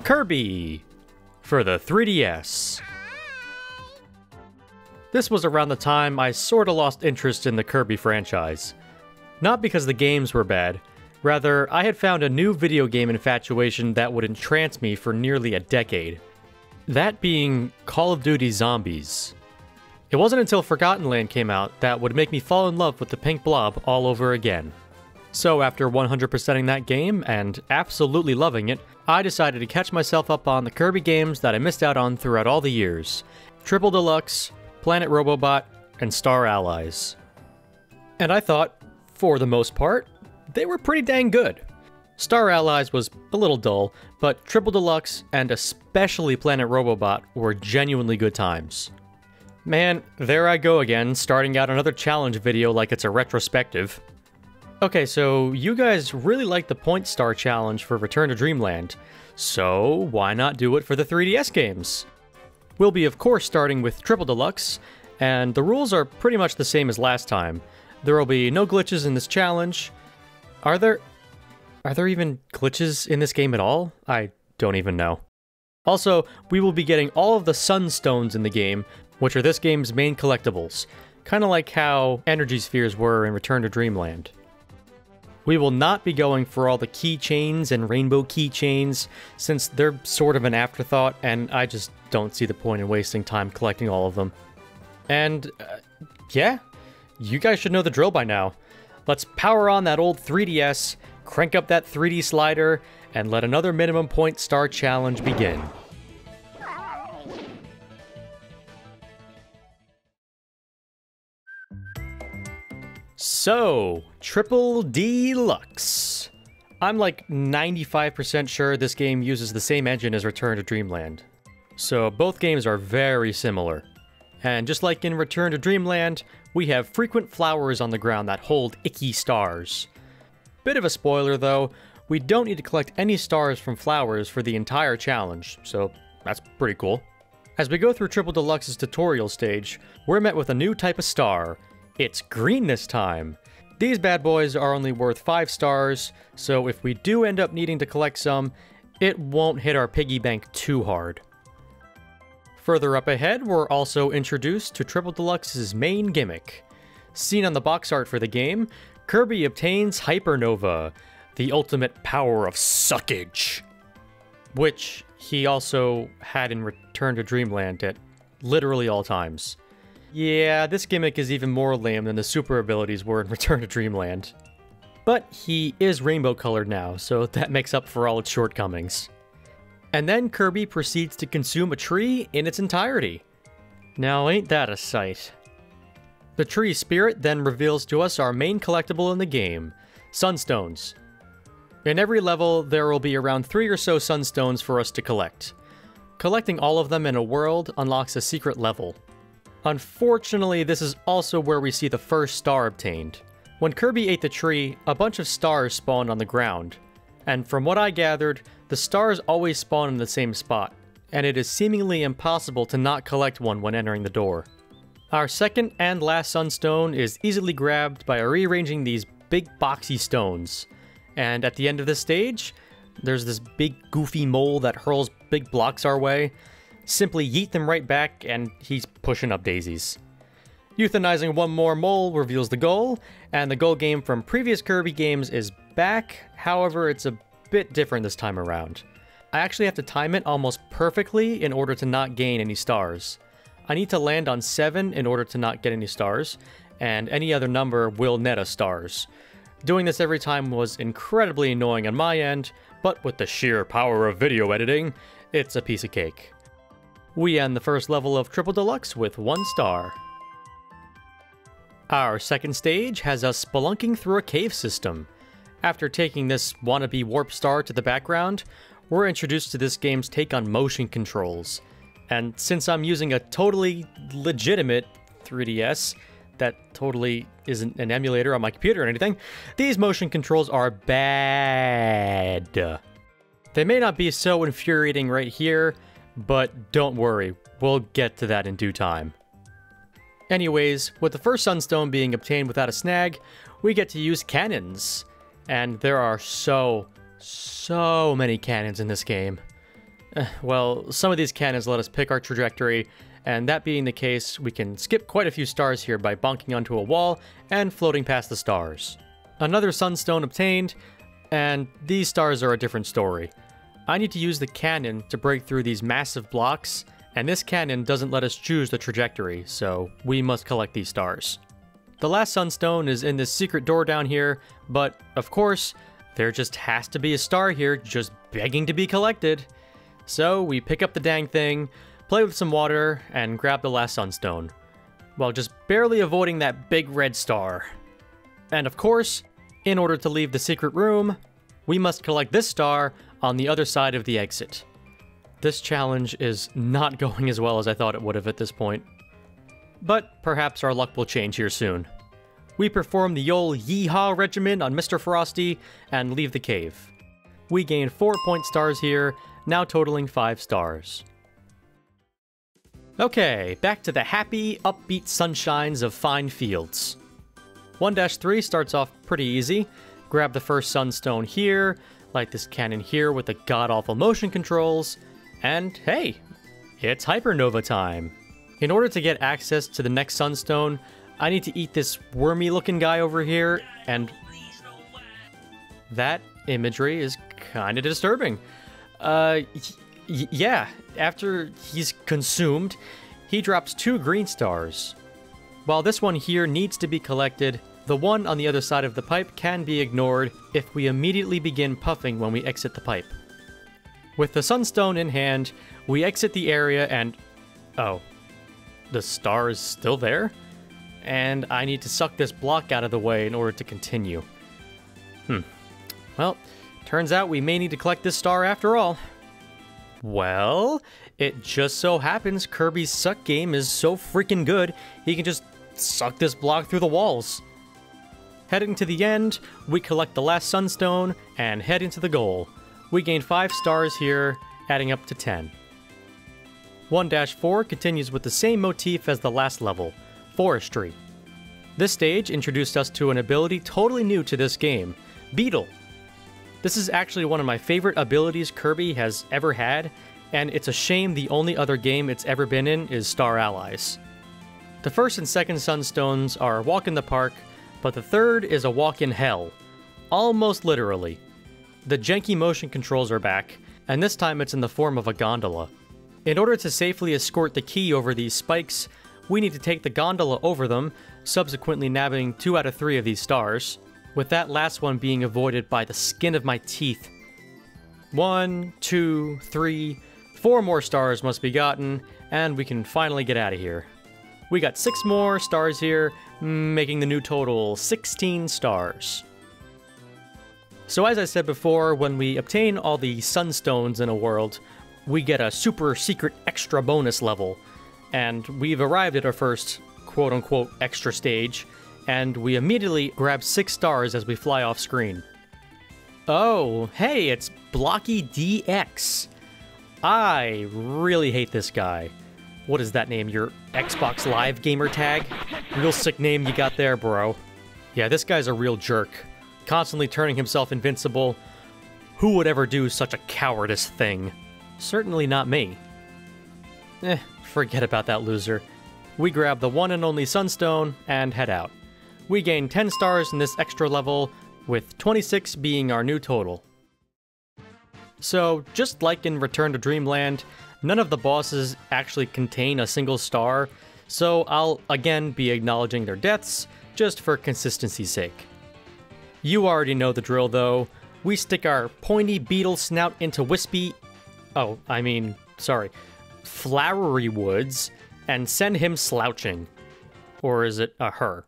Kirby for the 3DS. This was around the time I sorta lost interest in the Kirby franchise. Not because the games were bad, rather I had found a new video game infatuation that would entrance me for nearly a decade. That being Call of Duty Zombies. It wasn't until Forgotten Land came out that would make me fall in love with the pink blob all over again. So after 100%ing that game and absolutely loving it, I decided to catch myself up on the Kirby games that I missed out on throughout all the years. Triple Deluxe, Planet Robobot, and Star Allies. And I thought, for the most part, they were pretty dang good. Star Allies was a little dull, but Triple Deluxe and especially Planet Robobot were genuinely good times. Man, there I go again, starting out another challenge video like it's a retrospective. Okay, so you guys really like the Point Star challenge for Return to Dreamland, so why not do it for the 3DS games? We'll be of course starting with Triple Deluxe, and the rules are pretty much the same as last time. There will be no glitches in this challenge. Are there even glitches in this game at all? I don't even know. Also, we will be getting all of the Sunstones in the game, which are this game's main collectibles, kinda like how Energy Spheres were in Return to Dreamland. We will not be going for all the keychains and rainbow keychains, since they're sort of an afterthought, and I just don't see the point in wasting time collecting all of them. And, yeah, you guys should know the drill by now. Let's power on that old 3DS, crank up that 3D slider, and let another minimum point star challenge begin. So, Triple Deluxe. I'm like 95% sure this game uses the same engine as Return to Dreamland. So both games are very similar. And just like in Return to Dreamland, we have frequent flowers on the ground that hold icky stars. Bit of a spoiler though, we don't need to collect any stars from flowers for the entire challenge, so that's pretty cool. As we go through Triple Deluxe's tutorial stage, we're met with a new type of star. It's green this time. These bad boys are only worth 5 stars, so if we do end up needing to collect some, it won't hit our piggy bank too hard. Further up ahead, we're also introduced to Triple Deluxe's main gimmick. Seen on the box art for the game, Kirby obtains Hypernova, the ultimate power of suckage, which he also had in Return to Dreamland at literally all times. Yeah, this gimmick is even more lame than the super abilities were in Return to Dreamland. But he is rainbow colored now, so that makes up for all its shortcomings. And then Kirby proceeds to consume a tree in its entirety. Now ain't that a sight. The tree spirit then reveals to us our main collectible in the game, Sunstones. In every level, there will be around 3 or so Sunstones for us to collect. Collecting all of them in a world unlocks a secret level. Unfortunately, this is also where we see the first star obtained. When Kirby ate the tree, a bunch of stars spawned on the ground. And from what I gathered, the stars always spawn in the same spot, and it is seemingly impossible to not collect one when entering the door. Our second and last Sunstone is easily grabbed by rearranging these big boxy stones. And at the end of this stage, there's this big goofy mole that hurls big blocks our way. Simply yeet them right back, and he's pushing up daisies. Euthanizing one more mole reveals the goal, and the goal game from previous Kirby games is back, however it's a bit different this time around. I actually have to time it almost perfectly in order to not gain any stars. I need to land on 7 in order to not get any stars, and any other number will net us stars. Doing this every time was incredibly annoying on my end, but with the sheer power of video editing, it's a piece of cake. We end the first level of Triple Deluxe with 1 star. Our second stage has us spelunking through a cave system. After taking this wannabe warp star to the background, we're introduced to this game's take on motion controls. And since I'm using a totally legitimate 3DS, that totally isn't an emulator on my computer or anything, these motion controls are bad. They may not be so infuriating right here, but don't worry, we'll get to that in due time. Anyways, with the first Sunstone being obtained without a snag, we get to use cannons. And there are so many cannons in this game. Well, some of these cannons let us pick our trajectory, and that being the case, we can skip quite a few stars here by bonking onto a wall and floating past the stars. Another sunstone obtained, and these stars are a different story. I need to use the cannon to break through these massive blocks, and this cannon doesn't let us choose the trajectory, so we must collect these stars. The last sunstone is in this secret door down here, but of course, there just has to be a star here just begging to be collected. So we pick up the dang thing, play with some water, and grab the last sunstone, while just barely avoiding that big red star. And of course, in order to leave the secret room, we must collect this star on the other side of the exit. This challenge is not going as well as I thought it would have at this point. But perhaps our luck will change here soon. We perform the old yeehaw regimen on Mr. Frosty and leave the cave. We gain 4 point stars here, now totaling 5 stars. Okay, back to the happy, upbeat sunshines of fine fields. 1-3 starts off pretty easy. Grab the first sunstone here, light this cannon here with the god-awful motion controls, and hey, it's hypernova time. In order to get access to the next sunstone, I need to eat this wormy-looking guy over here, and that imagery is kind of disturbing. Yeah, after he's consumed, he drops 2 green stars. While this one here needs to be collected, the one on the other side of the pipe can be ignored if we immediately begin puffing when we exit the pipe. With the sunstone in hand, we exit the area and... oh, the star is still there? And I need to suck this block out of the way in order to continue. Well, turns out we may need to collect this star after all. Well, it just so happens Kirby's suck game is so freaking good, he can just suck this block through the walls. Heading to the end, we collect the last sunstone and head into the goal. We gain 5 stars here, adding up to 10. 1-4 continues with the same motif as the last level, forestry. This stage introduced us to an ability totally new to this game, Beetle. This is actually one of my favorite abilities Kirby has ever had, and it's a shame the only other game it's ever been in is Star Allies. The first and second sunstones are a walk in the park, but the third is a walk in hell. Almost literally. The janky motion controls are back, and this time it's in the form of a gondola. In order to safely escort the key over these spikes, we need to take the gondola over them, subsequently nabbing 2 out of 3 of these stars, with that last one being avoided by the skin of my teeth. 1, 2, 3, 4 more stars must be gotten, and we can finally get out of here. We got 6 more stars here, making the new total 16 stars. So as I said before, when we obtain all the sunstones in a world, we get a super secret extra bonus level, and we've arrived at our first quote-unquote extra stage, and we immediately grab 6 stars as we fly off screen. Oh, hey, it's Blocky DX. I really hate this guy. What is that name, your Xbox Live gamer tag? Real sick name you got there, bro. Yeah, this guy's a real jerk. Constantly turning himself invincible. Who would ever do such a cowardice thing? Certainly not me. Forget about that loser. We grab the one and only sunstone and head out. We gain 10 stars in this extra level, with 26 being our new total. So, just like in Return to Dreamland, none of the bosses actually contain a single star, so I'll again be acknowledging their deaths, just for consistency's sake. You already know the drill though. We stick our pointy beetle snout into flowery woods, and send him slouching. Or is it a her?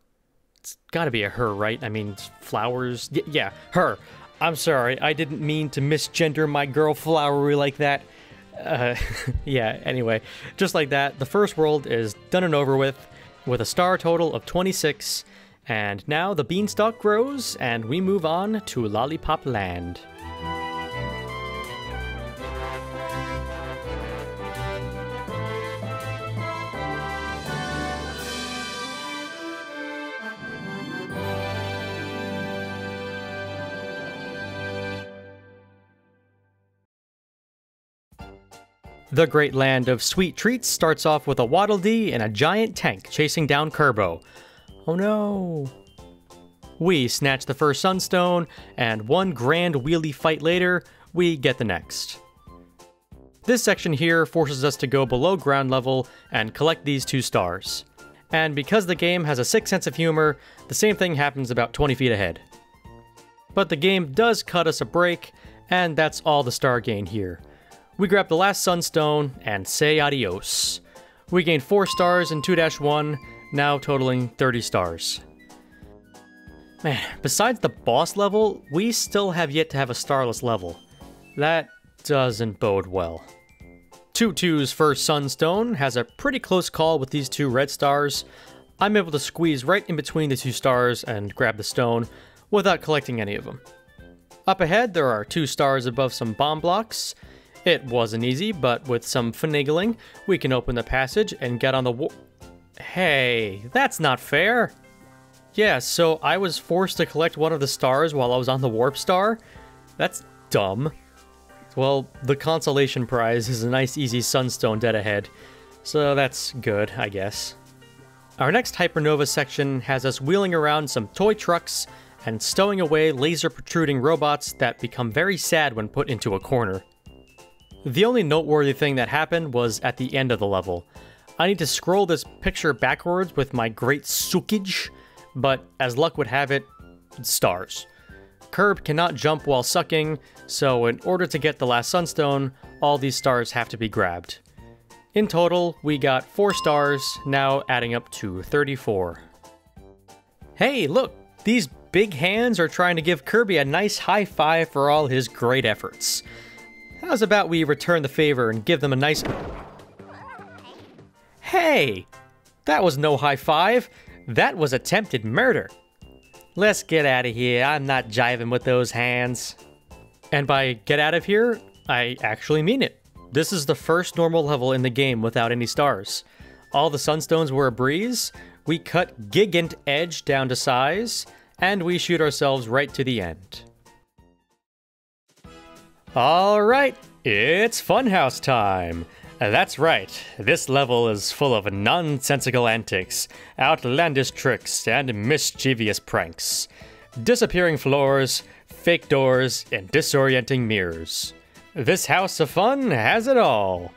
It's gotta be a her, right? I mean, flowers... yeah, her. I'm sorry, I didn't mean to misgender my girl flowery like that. Yeah, anyway. Just like that, the first world is done and over with a star total of 26, and now the beanstalk grows, and we move on to Lollipop Land. The great land of sweet treats starts off with a Waddle Dee and a giant tank chasing down Kirby. Oh no. We snatch the first sunstone, and one grand wheelie fight later, we get the next. This section here forces us to go below ground level and collect these 2 stars. And because the game has a sick sense of humor, the same thing happens about 20 feet ahead. But the game does cut us a break, and that's all the star gain here. We grab the last sunstone and say adios. We gain 4 stars in 2-1, now totaling 30 stars. Man, besides the boss level, we still have yet to have a starless level. That doesn't bode well. Tutu's first sunstone has a pretty close call with these 2 red stars. I'm able to squeeze right in between the 2 stars and grab the stone without collecting any of them. Up ahead, there are 2 stars above some bomb blocks. It wasn't easy, but with some finagling, we can open the passage and get on the Hey, that's not fair! Yeah, so I was forced to collect one of the stars while I was on the warp star? That's dumb. Well, the consolation prize is a nice easy sunstone dead ahead, so that's good, I guess. Our next Hypernova section has us wheeling around some toy trucks and stowing away laser protruding robots that become very sad when put into a corner. The only noteworthy thing that happened was at the end of the level. I need to scroll this picture backwards with my great suckage, but as luck would have it, stars. Kirby cannot jump while sucking, so in order to get the last sunstone, all these stars have to be grabbed. In total, we got 4 stars, now adding up to 34. Hey, look! These big hands are trying to give Kirby a nice high five for all his great efforts. How's about we return the favor and give them a nice... Hey! That was no high five! That was attempted murder! Let's get out of here, I'm not jiving with those hands. And by get out of here, I actually mean it. This is the first normal level in the game without any stars. All the sunstones were a breeze, we cut Gigant Edge down to size, and we shoot ourselves right to the end. Alright, it's Funhouse time! That's right, this level is full of nonsensical antics, outlandish tricks, and mischievous pranks. Disappearing floors, fake doors, and disorienting mirrors. This house of fun has it all.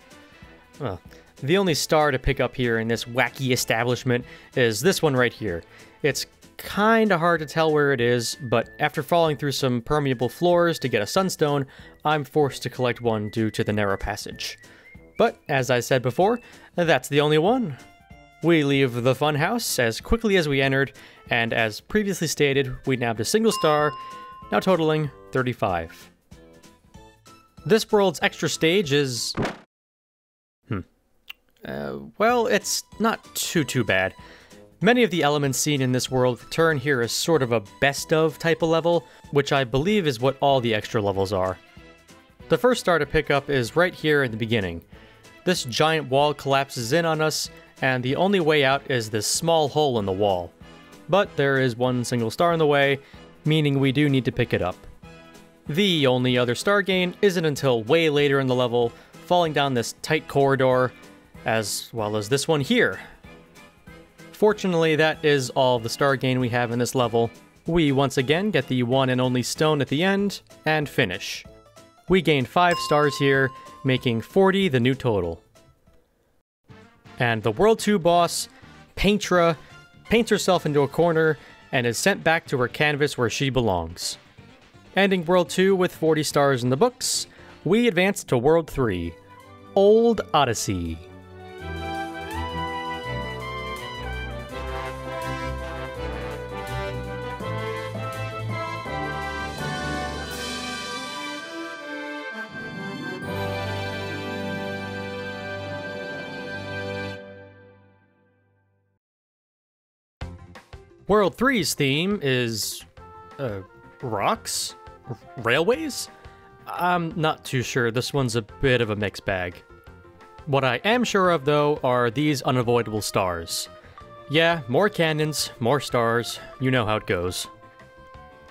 Well, the only star to pick up here in this wacky establishment is this one right here. It's kinda hard to tell where it is, but after falling through some permeable floors to get a sunstone, I'm forced to collect one due to the narrow passage. But, as I said before, that's the only one. We leave the funhouse as quickly as we entered, and as previously stated, we nabbed a single star, now totaling 35. This world's extra stage is... well, it's not too bad. Many of the elements seen in this world return here as sort of a best of type of level, which I believe is what all the extra levels are. The first star to pick up is right here in the beginning. This giant wall collapses in on us, and the only way out is this small hole in the wall. But there is one single star in the way, meaning we do need to pick it up. The only other star gain isn't until way later in the level, falling down this tight corridor, as well as this one here. Fortunately, that is all the star gain we have in this level. We once again get the one and only stone at the end, and finish. We gain 5 stars here, making 40 the new total. And the World 2 boss, Paintra, paints herself into a corner and is sent back to her canvas where she belongs. Ending World 2 with 40 stars in the books, we advance to World 3, Old Odyssey. World 3's theme is... rocks? Railways? I'm not too sure, this one's a bit of a mixed bag. What I am sure of, though, are these unavoidable stars. Yeah, more cannons, more stars, you know how it goes.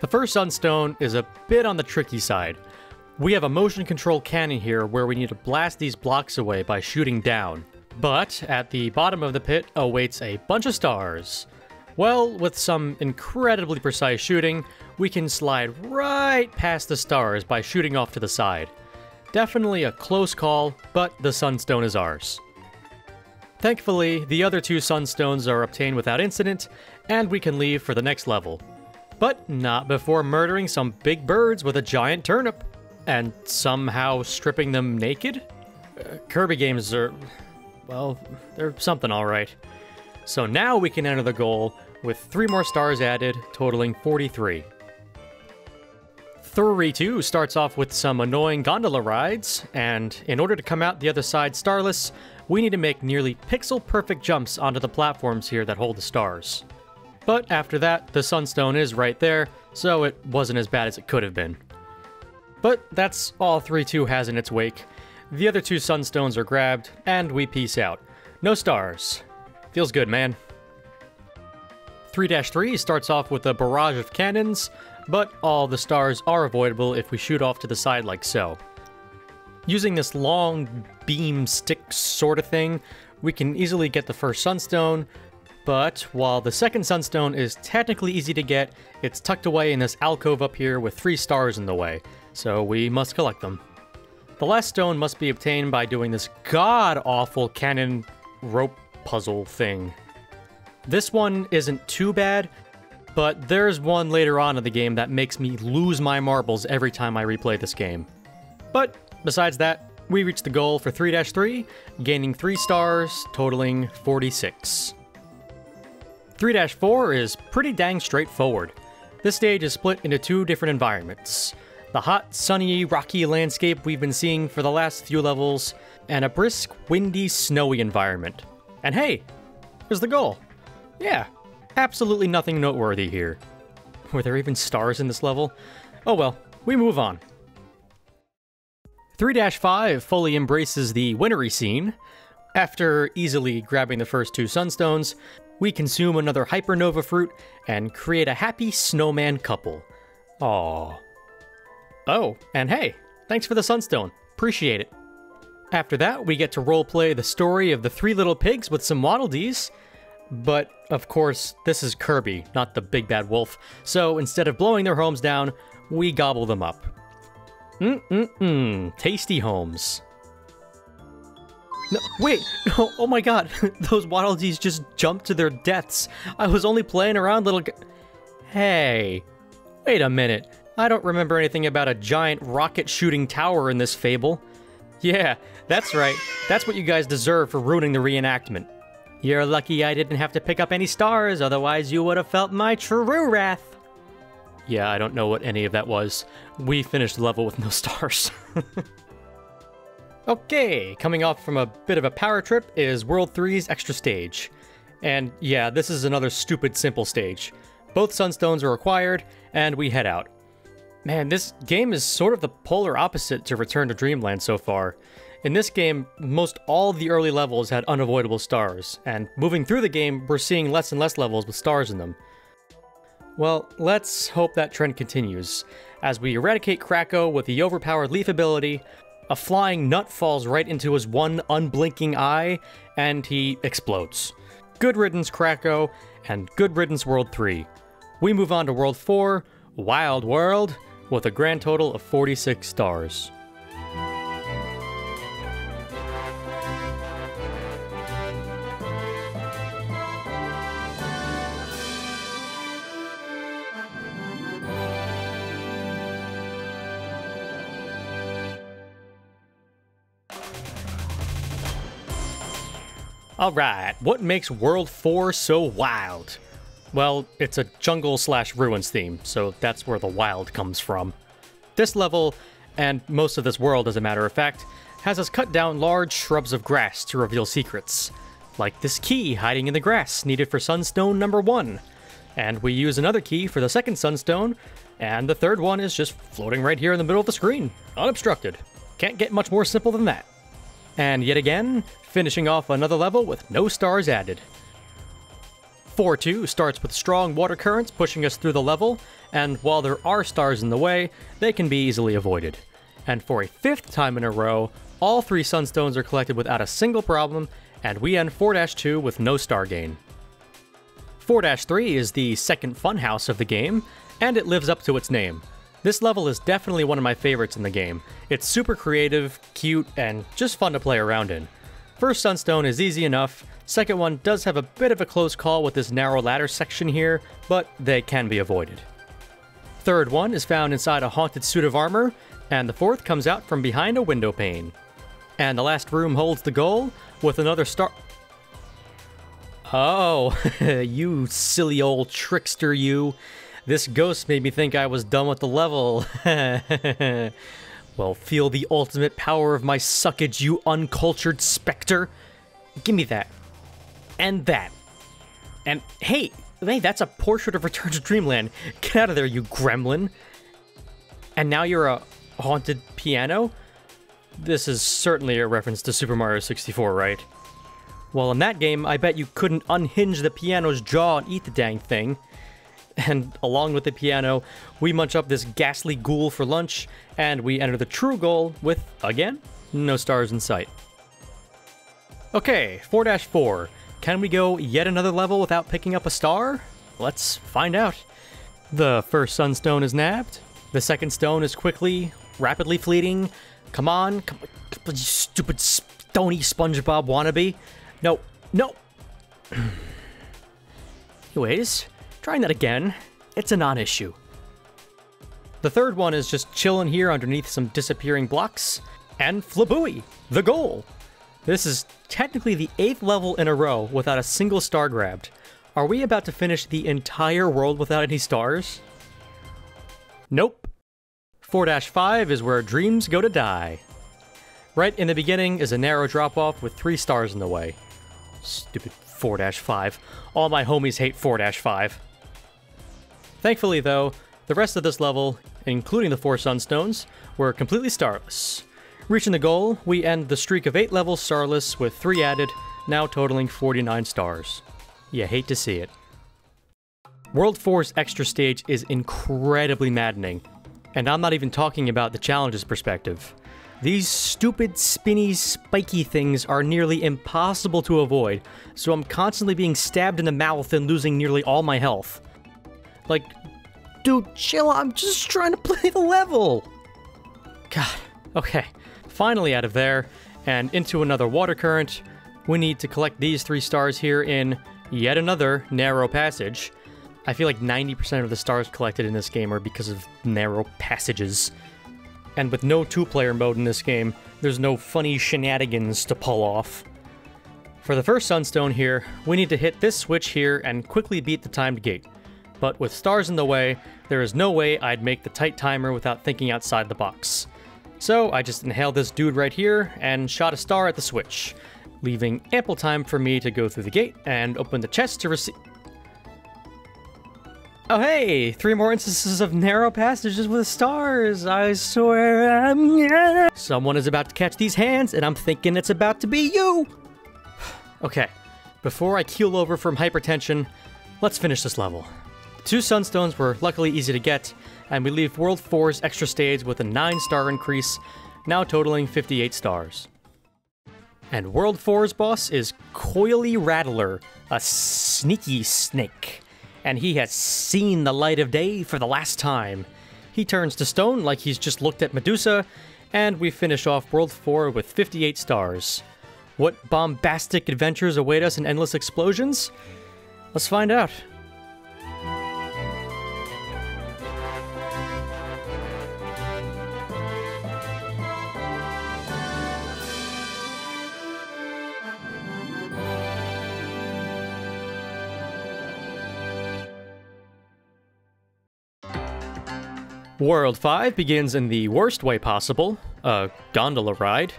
The first sunstone is a bit on the tricky side. We have a motion control cannon here where we need to blast these blocks away by shooting down. But at the bottom of the pit awaits a bunch of stars. Well, with some incredibly precise shooting, we can slide right past the stars by shooting off to the side. Definitely a close call, but the sunstone is ours. Thankfully, the other 2 sunstones are obtained without incident, and we can leave for the next level. But not before murdering some big birds with a giant turnip, and somehow stripping them naked? Kirby games are, well, they're something alright. So now we can enter the goal with 3 more stars added, totaling 43. 3-2 starts off with some annoying gondola rides, and in order to come out the other side starless, we need to make nearly pixel-perfect jumps onto the platforms here that hold the stars. But after that, the sunstone is right there, so it wasn't as bad as it could have been. But that's all 3-2 has in its wake. The other 2 sunstones are grabbed, and we peace out. No stars. Feels good, man. 3-3 starts off with a barrage of cannons, but all the stars are avoidable if we shoot off to the side like so. Using this long beam stick sort of thing, we can easily get the first sunstone, but while the second sunstone is technically easy to get, it's tucked away in this alcove up here with 3 stars in the way, so we must collect them. The last stone must be obtained by doing this god-awful cannon rope puzzle thing. This one isn't too bad, but there's one later on in the game that makes me lose my marbles every time I replay this game. But besides that, we reached the goal for 3-3, gaining 3 stars, totaling 46. 3-4 is pretty dang straightforward. This stage is split into 2 different environments. The hot, sunny, rocky landscape we've been seeing for the last few levels, and a brisk, windy, snowy environment. And hey, there's the goal. Yeah, absolutely nothing noteworthy here. Were there even stars in this level? Oh well, we move on. 3-5 fully embraces the wintry scene. After easily grabbing the first 2 sunstones, we consume another hypernova fruit and create a happy snowman couple. Aww. Oh, and hey, thanks for the sunstone. Appreciate it. After that, we get to roleplay the story of the 3 little pigs with some Waddle Dees. But, of course, this is Kirby, not the big bad wolf, so instead of blowing their homes down, we gobble them up. Tasty homes. No, wait! Oh my god, those Waddle Dees just jumped to their deaths. I was only playing around, little Hey, wait a minute. I don't remember anything about a giant rocket-shooting tower in this fable. Yeah, that's right. That's what you guys deserve for ruining the reenactment. You're lucky I didn't have to pick up any stars, otherwise you would have felt my true wrath. Yeah, I don't know what any of that was. We finished the level with no stars. Okay, coming off from a bit of a power trip is World 3's extra stage. And yeah, this is another stupid simple stage. Both sunstones are required, and we head out. Man, this game is sort of the polar opposite to Return to Dreamland so far. In this game, most all the early levels had unavoidable stars, and moving through the game, we're seeing less and less levels with stars in them. Well, let's hope that trend continues. As we eradicate Kracko with the overpowered leaf ability, a flying nut falls right into his one unblinking eye, and he explodes. Good riddance, Kracko, and good riddance, World 3. We move on to World 4, Wild World, with a grand total of 46 stars. Alright, what makes World 4 so wild? Well, it's a jungle/ruins theme, so that's where the wild comes from. This level, and most of this world as a matter of fact, has us cut down large shrubs of grass to reveal secrets. Like this key hiding in the grass needed for Sunstone number 1. And we use another key for the second Sunstone, and the third one is just floating right here in the middle of the screen, unobstructed. Can't get much more simple than that. And yet again, finishing off another level with no stars added. 4-2 starts with strong water currents pushing us through the level, and while there are stars in the way, they can be easily avoided. And for a 5th time in a row, all 3 sunstones are collected without a single problem, and we end 4-2 with no star gain. 4-3 is the second funhouse of the game, and it lives up to its name. This level is definitely one of my favorites in the game. It's super creative, cute, and just fun to play around in. First sunstone is easy enough. Second one does have a bit of a close call with this narrow ladder section here, but they can be avoided. Third one is found inside a haunted suit of armor, and the 4th comes out from behind a window pane. And the last room holds the goal with another star... Oh, you silly old trickster, you. This ghost made me think I was done with the level. Well, feel the ultimate power of my suckage, you uncultured specter. Give me that. And that. And hey, that's a portrait of Return to Dreamland. Get out of there, you gremlin. And now you're a haunted piano? This is certainly a reference to Super Mario 64, right? Well, in that game, I bet you couldn't unhinge the piano's jaw and eat the dang thing. And along with the piano, we munch up this ghastly ghoul for lunch, and we enter the true goal with, again, no stars in sight. Okay, 4-4. Can we go yet another level without picking up a star? Let's find out. The first sunstone is nabbed. The second stone is rapidly fleeting. Come on, you stupid stony SpongeBob wannabe. No. Anyways, trying that again. It's a non-issue. The third one is just chilling here underneath some disappearing blocks. And flabooey, the goal. This is technically the 8th level in a row without a single star grabbed. Are we about to finish the entire world without any stars? Nope. 4-5 is where dreams go to die. Right in the beginning is a narrow drop-off with 3 stars in the way. Stupid 4-5. All my homies hate 4-5. Thankfully, though, the rest of this level, including the 4 sunstones, were completely starless. Reaching the goal, we end the streak of 8 levels starless with 3 added, now totaling 49 stars. You hate to see it. World 4's extra stage is incredibly maddening, and I'm not even talking about the challenges perspective. These stupid, spinny, spiky things are nearly impossible to avoid, so I'm constantly being stabbed in the mouth and losing nearly all my health. Like, dude, chill, I'm just trying to play the level! God, okay. Finally out of there, and into another water current. We need to collect these 3 stars here in yet another narrow passage. I feel like 90% of the stars collected in this game are because of narrow passages. And with no 2-player mode in this game, there's no funny shenanigans to pull off. For the first sunstone here, we need to hit this switch here and quickly beat the timed gate. But with stars in the way, there is no way I'd make the tight timer without thinking outside the box. So I just inhaled this dude right here and shot a star at the switch, leaving ample time for me to go through the gate and open the chest to receive... Oh hey! 3 more instances of narrow passages with stars! I swear someone is about to catch these hands, and I'm thinking it's about to be you! Okay, before I keel over from hypertension, let's finish this level. 2 sunstones were luckily easy to get, and we leave World 4's extra stage with a 9-star increase, now totaling 58 stars. And World 4's boss is Coily Rattler, a sneaky snake. And he has seen the light of day for the last time. He turns to stone like he's just looked at Medusa, and we finish off World 4 with 58 stars. What bombastic adventures await us in endless explosions? Let's find out. World 5 begins in the worst way possible, a gondola ride.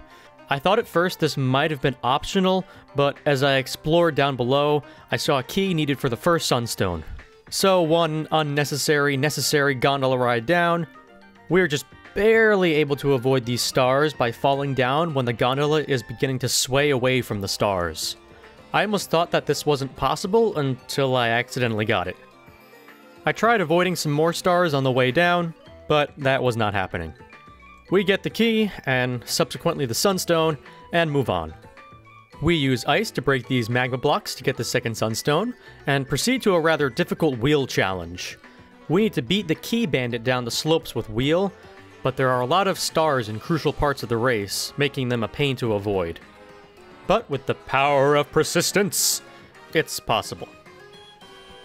I thought at first this might have been optional, but as I explored down below, I saw a key needed for the first sunstone. So one unnecessary, necessary gondola ride down, we're just barely able to avoid these stars by falling down when the gondola is beginning to sway away from the stars. I almost thought that this wasn't possible until I accidentally got it. I tried avoiding some more stars on the way down, but that was not happening. We get the key, and subsequently the sunstone, and move on. We use ice to break these magma blocks to get the second sunstone, and proceed to a rather difficult wheel challenge. We need to beat the key bandit down the slopes with wheel, but there are a lot of stars in crucial parts of the race, making them a pain to avoid. But with the power of persistence, it's possible.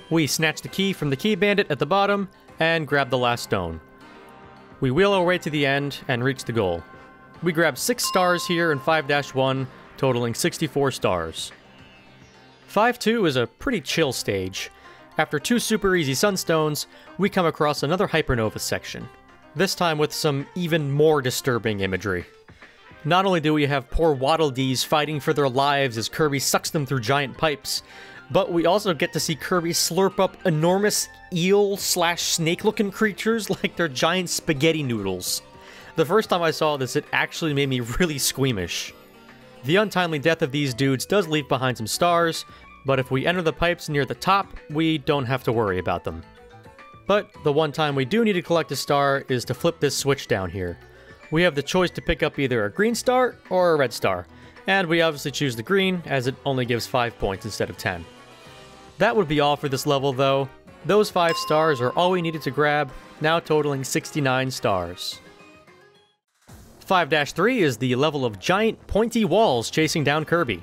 We snatch the key from the key bandit at the bottom, and grab the last stone. We wheel our way to the end and reach the goal. We grab 6 stars here in 5-1, totaling 64 stars. 5-2 is a pretty chill stage. After 2 super easy sunstones, we come across another hypernova section. This time with some even more disturbing imagery. Not only do we have poor Waddle Dees fighting for their lives as Kirby sucks them through giant pipes, but we also get to see Kirby slurp up enormous eel/snake-looking creatures like they're giant spaghetti noodles. The first time I saw this, it actually made me really squeamish. The untimely death of these dudes does leave behind some stars, but if we enter the pipes near the top, we don't have to worry about them. But the one time we do need to collect a star is to flip this switch down here. We have the choice to pick up either a green star or a red star, and we obviously choose the green as it only gives 5 points instead of 10. That would be all for this level though. Those 5 stars are all we needed to grab, now totaling 69 stars. 5-3 is the level of giant pointy walls chasing down Kirby.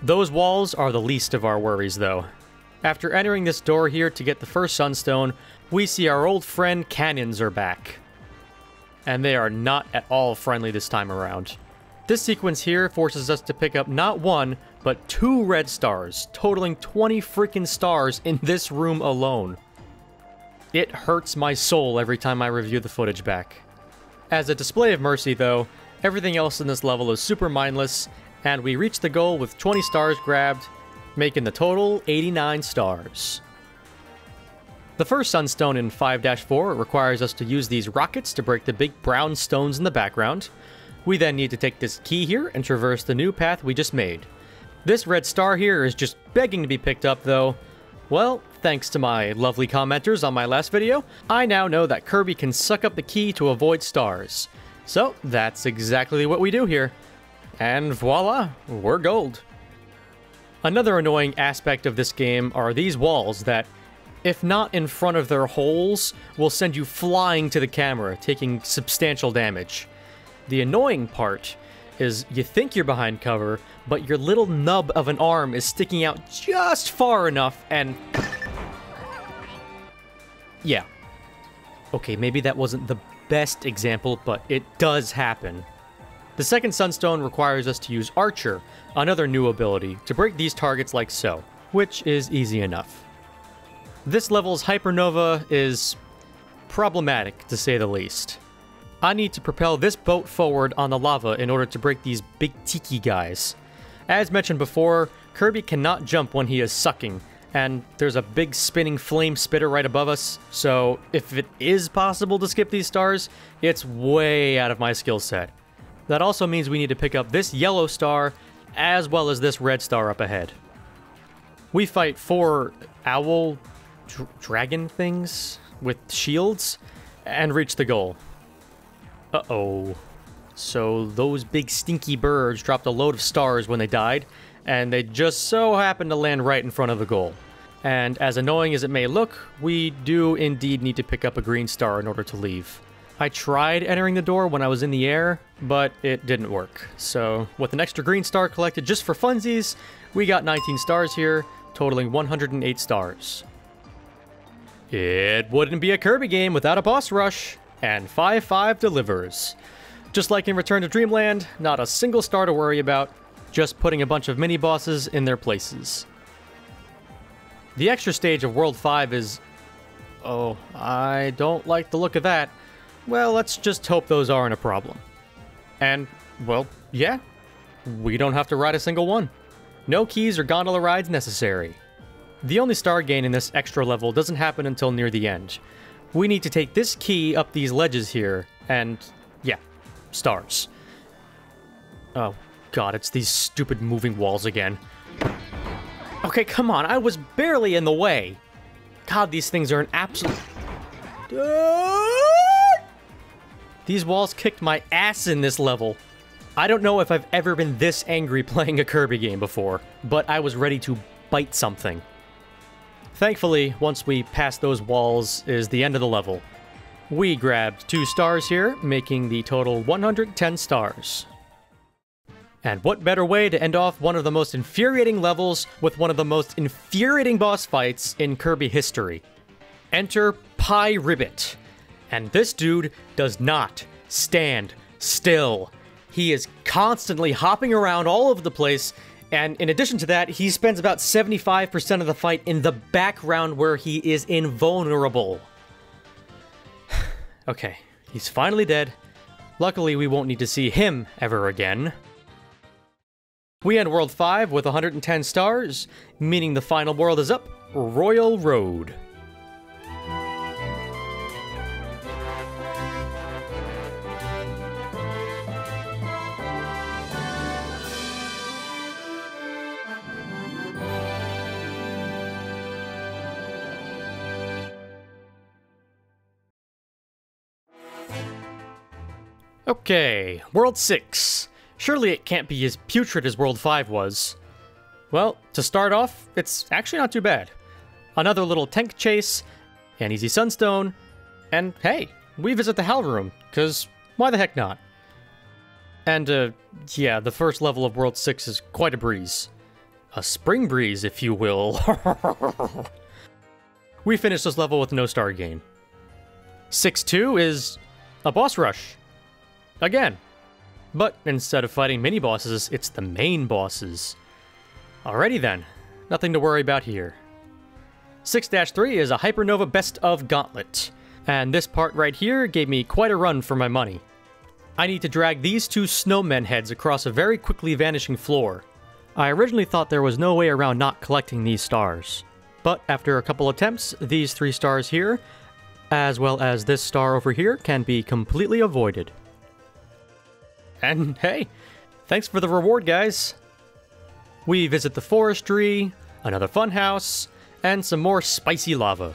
Those walls are the least of our worries though. After entering this door here to get the first sunstone, we see our old friend cannons are back. And they are not at all friendly this time around. This sequence here forces us to pick up not 1, but 2 red stars, totaling 20 freaking stars in this room alone. It hurts my soul every time I review the footage back. As a display of mercy though, everything else in this level is super mindless, and we reach the goal with 20 stars grabbed, making the total 89 stars. The first sunstone in 5-4 requires us to use these rockets to break the big brown stones in the background. We then need to take this key here and traverse the new path we just made. This red star here is just begging to be picked up though. Well, thanks to my lovely commenters on my last video, I now know that Kirby can suck up the key to avoid stars. So that's exactly what we do here. And voila, we're gold. Another annoying aspect of this game are these walls that, if not in front of their holes, will send you flying to the camera, taking substantial damage. The annoying part is you think you're behind cover, but your little nub of an arm is sticking out just far enough and... yeah. Okay, maybe that wasn't the best example, but it does happen. The second sunstone requires us to use Archer, another new ability, to break these targets like so, which is easy enough. This level's hypernova is problematic, to say the least. I need to propel this boat forward on the lava in order to break these big tiki guys. As mentioned before, Kirby cannot jump when he is sucking, and there's a big spinning flame spitter right above us, so if it is possible to skip these stars, it's way out of my skill set. That also means we need to pick up this yellow star, as well as this red star up ahead. We fight 4 owl dragon things with shields, and reach the goal. Uh-oh. So those big stinky birds dropped a load of stars when they died, and they just so happened to land right in front of the goal. And as annoying as it may look, we do indeed need to pick up a green star in order to leave. I tried entering the door when I was in the air, but it didn't work. So with an extra green star collected just for funsies, we got 19 stars here, totaling 108 stars. It wouldn't be a Kirby game without a boss rush, and 5-5 delivers. Just like in Return to Dreamland, not a single star to worry about, just putting a bunch of mini-bosses in their places. The extra stage of World 5 is... oh, I don't like the look of that. Well, let's just hope those aren't a problem. And, well, yeah, we don't have to ride a single one. No keys or gondola rides necessary. The only star gain in this extra level doesn't happen until near the end. We need to take this key up these ledges here, and yeah, stars. Oh god, it's these stupid moving walls again. Okay, come on, I was barely in the way. God, these things are an absolute... These walls kicked my ass in this level. I don't know if I've ever been this angry playing a Kirby game before, but I was ready to bite something. Thankfully, once we pass those walls is the end of the level. We grabbed 2 stars here, making the total 110 stars. And what better way to end off one of the most infuriating levels with one of the most infuriating boss fights in Kirby history. Enter Pie Ribbit. And this dude does not stand still. He is constantly hopping around all over the place, and in addition to that, he spends about 75% of the fight in the background where he is invulnerable. Okay, he's finally dead. Luckily, we won't need to see him ever again. We end World 5 with 110 stars, meaning the final world is up, Royal Road. Okay, World 6. Surely it can't be as putrid as World 5 was. Well, to start off, it's actually not too bad. Another little tank chase, an easy sunstone, and hey, we visit the Hell Room, cause why the heck not? And yeah, the first level of World 6 is quite a breeze. A spring breeze, if you will. We finished this level with no star gain. 6-2 is a boss rush. Again. But instead of fighting mini-bosses, it's the main bosses. Alrighty then, nothing to worry about here. 6-3 is a Hypernova Best of Gauntlet, and this part right here gave me quite a run for my money. I need to drag these 2 snowmen heads across a very quickly vanishing floor. I originally thought there was no way around not collecting these stars, but after a couple attempts, these 3 stars here, as well as this star over here, can be completely avoided. And hey, thanks for the reward, guys. We visit the forestry, another funhouse, and some more spicy lava.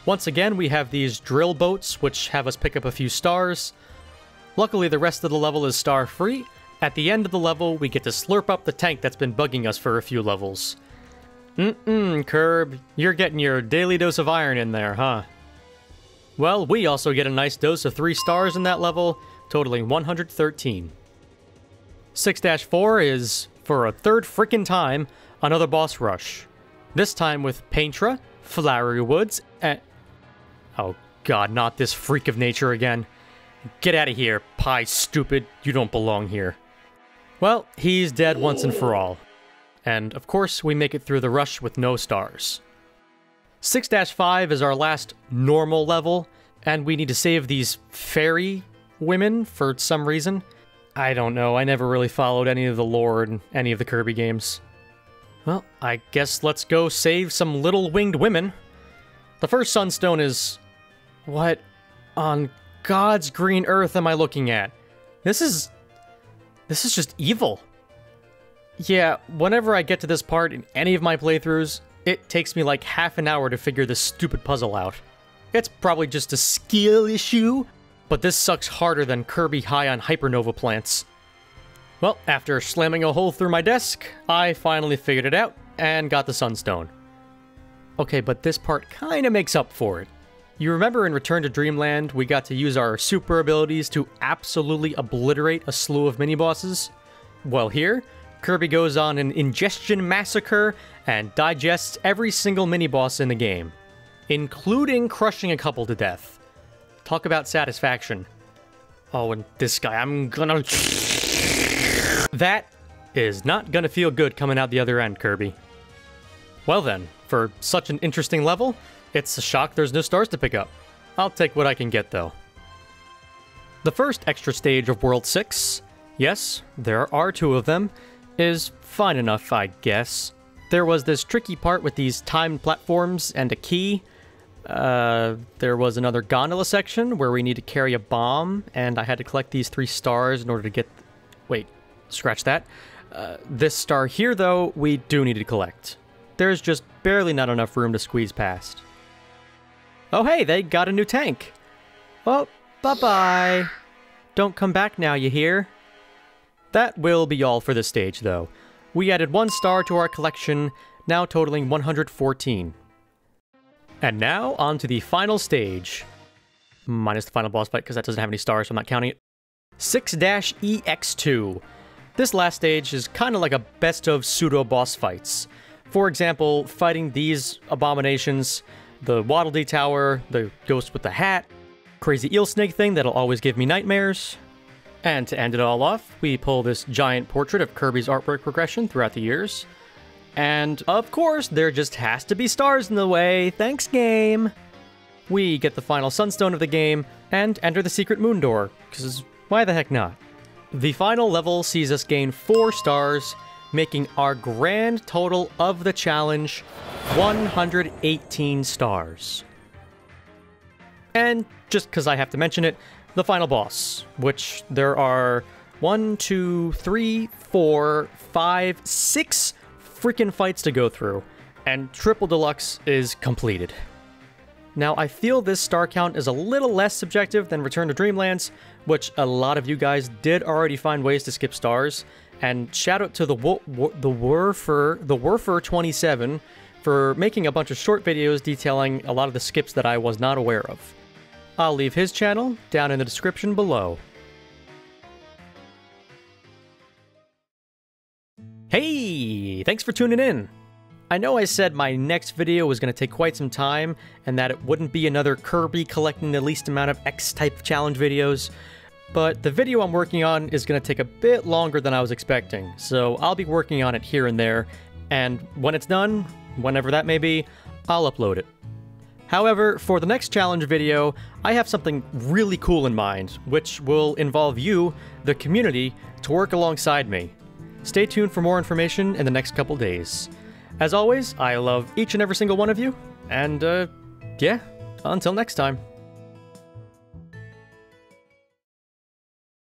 Once again, we have these drill boats, which have us pick up a few stars. Luckily, the rest of the level is star-free. At the end of the level, we get to slurp up the tank that's been bugging us for a few levels. Kirb, you're getting your daily dose of iron in there, huh? Well, we also get a nice dose of 3 stars in that level, totaling 113. 6-4 is, for a third frickin' time, another boss rush. This time with Paintra, Flowery Woods, and... oh god, not this freak of nature again. Get out of here, Pie Stupid, you don't belong here. Well, he's dead once and for all. And of course, we make it through the rush with no stars. 6-5 is our last normal level, and we need to save these fairy women for some reason. I don't know, I never really followed any of the lore in any of the Kirby games. Well, I guess let's go save some little winged women. The first sunstone is... what on God's green earth am I looking at? This is just evil. Yeah, whenever I get to this part in any of my playthroughs, it takes me like half an hour to figure this stupid puzzle out. It's probably just a skill issue, but this sucks harder than Kirby high on hypernova plants. Well, after slamming a hole through my desk, I finally figured it out and got the sunstone. Okay, but this part kinda makes up for it. You remember in Return to Dreamland, we got to use our super abilities to absolutely obliterate a slew of mini-bosses? Well here, Kirby goes on an ingestion massacre and digests every single mini-boss in the game, including crushing a couple to death. Talk about satisfaction. Oh, and this guy, I'm gonna... that is not gonna feel good coming out the other end, Kirby. Well then, for such an interesting level, it's a shock there's no stars to pick up. I'll take what I can get, though. The first extra stage of World 6, yes, there are 2 of them, is fine enough, I guess. There was this tricky part with these timed platforms and a key. There was another gondola section where we need to carry a bomb, and I had to collect these 3 stars in order to get... wait, scratch that. This star here, though, we do need to collect. There's just barely not enough room to squeeze past. Oh hey, they got a new tank! Well, bye-bye! Don't come back now, you hear? That will be all for this stage, though. We added 1 star to our collection, now totaling 114. And now, on to the final stage. Minus the final boss fight, because that doesn't have any stars, so I'm not counting it. 6-EX2. This last stage is kind of like a best of pseudo-boss fights. For example, fighting these abominations, the Waddle Dee Tower, the ghost with the hat, crazy eel snake thing that'll always give me nightmares. And to end it all off, we pull this giant portrait of Kirby's artwork progression throughout the years. And, of course, there just has to be stars in the way. Thanks, game! We get the final sunstone of the game, and enter the secret moon door, because why the heck not? The final level sees us gain 4 stars, making our grand total of the challenge 118 stars. And, just because I have to mention it, the final boss, which there are 1, 2, 3, 4, 5, 6 freaking fights to go through, and Triple Deluxe is completed. Now, I feel this star count is a little less subjective than Return to Dreamland's, which a lot of you guys did already find ways to skip stars, and shout out to the Werfer27 for making a bunch of short videos detailing a lot of the skips that I was not aware of. I'll leave his channel down in the description below. Hey! Thanks for tuning in! I know I said my next video was going to take quite some time, and that it wouldn't be another Kirby collecting the least amount of X-type challenge videos, but the video I'm working on is going to take a bit longer than I was expecting, so I'll be working on it here and there, and when it's done, whenever that may be, I'll upload it. However, for the next challenge video, I have something really cool in mind, which will involve you, the community, to work alongside me. Stay tuned for more information in the next couple days. As always, I love each and every single one of you, and yeah, until next time.